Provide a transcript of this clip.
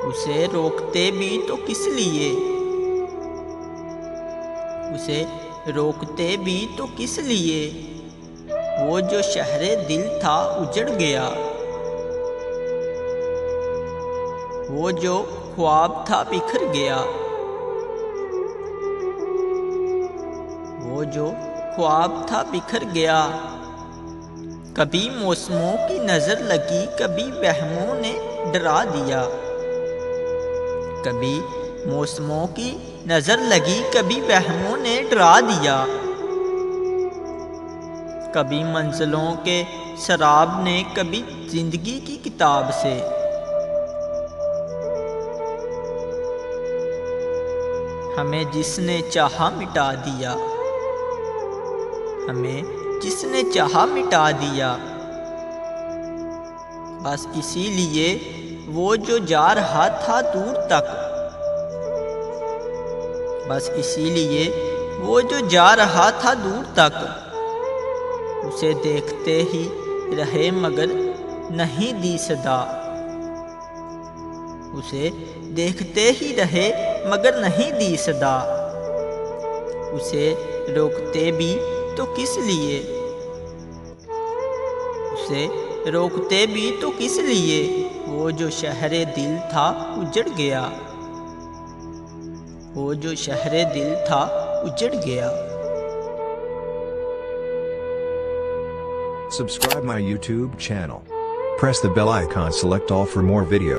उसे रोकते भी तो किस लिए, उसे रोकते भी तो किस लिए। वो जो शहरे दिल था उजड़ गया, वो जो ख्वाब था बिखर गया, वो जो ख्वाब था बिखर गया। कभी मौसमों की नज़र लगी, कभी वहमों ने डरा दिया। कभी मौसमों की नज़र लगी, कभी वहमों ने डरा दिया। कभी मंजिलों के शराब ने, कभी जिंदगी की किताब से। हमें जिसने चाहा मिटा दिया, हमें जिसने चाहा मिटा दिया। बस इसीलिए वो जो जा रहा था दूर तक, बस इसीलिए वो जो जा रहा था दूर तक। उसे देखते ही रहे मगर नहीं दी सदा, उसे देखते ही रहे मगर नहीं दी सदा। उसे रोकते भी तो किस लिए, उसे रोकते भी तो किस लिए। वो जो शहरे दिल था उजड़ गया, वो जो शहरे दिल था उजड़ गया। Subscribe my YouTube channel. Press the bell icon, select all for more videos.